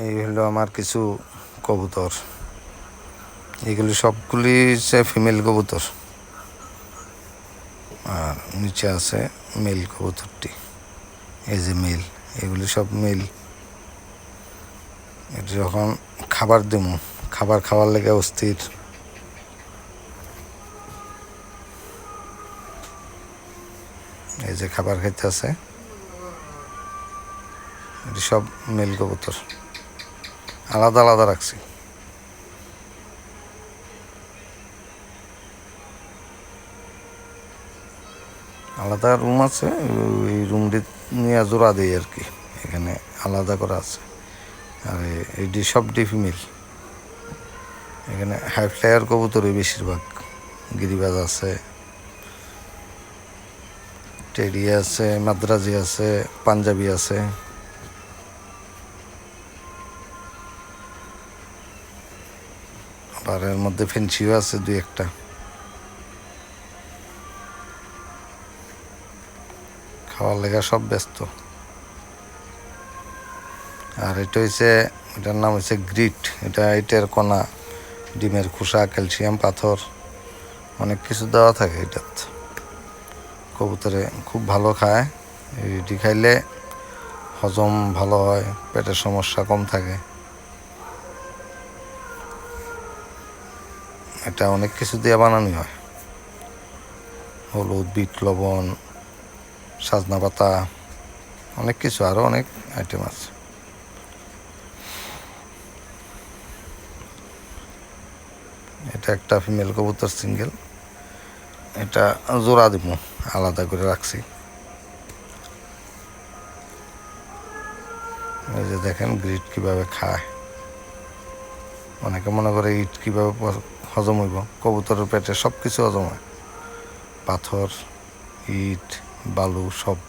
এই হলো আমার কিছু কবুতর। এগুলি সবগুলি হচ্ছে ফিমেল কবুতর, আর নিচে আছে মেল কবুতরটি। এই যে মেল, এগুলি সব মেল। এটা যখন খাবার দেবো, খাবার খাওয়ার লেগে অস্থির। এই যে খাবার খাইতে আছে, এটি সব মেল কবুতর, আলাদা আলাদা রাখছি। আলাদা রুম আছে, ওই রুমটি নিয়ে জোড়া দেয় আর কি, এখানে আলাদা করা আছে। আর এইটি সবটি ফিমেল। এখানে হাই ফ্লায়ার কবুতরই বেশিরভাগ। গিরিবাজ আছে, টেডি আছে, মাদ্রাজি আছে, পাঞ্জাবি আছে। আর এর মধ্যে ফেন্সিও আছে দুই একটা। খাওয়ার লেগা সব ব্যস্ত। আর এটা হচ্ছে, এটার নাম হচ্ছে গ্রিট। এটার কণা, ডিমের খোসা, ক্যালসিয়াম, পাথর, অনেক কিছু দেওয়া থাকে এটাত। কবুতরে খুব ভালো খায়। এটি খাইলে হজম ভালো হয়, পেটের সমস্যা কম থাকে। এটা অনেক কিছু দিয়ে বানানো হয়, হলুদ, বিট লবণ, সাজনা পাতা, অনেক কিছু, আরও অনেক আইটেম আছে। এটা একটা ফিমেল কবুতর সিঙ্গেল, এটা জোড়া দিব, আলাদা করে রাখছি। এই যে দেখেন গ্রিট কিভাবে খায়। অনেকে মনে করে ইট কিভাবে হজম হইব, কবুতরের পেটে সব কিছু হজম হয়, পাথর, ইট, বালু সব।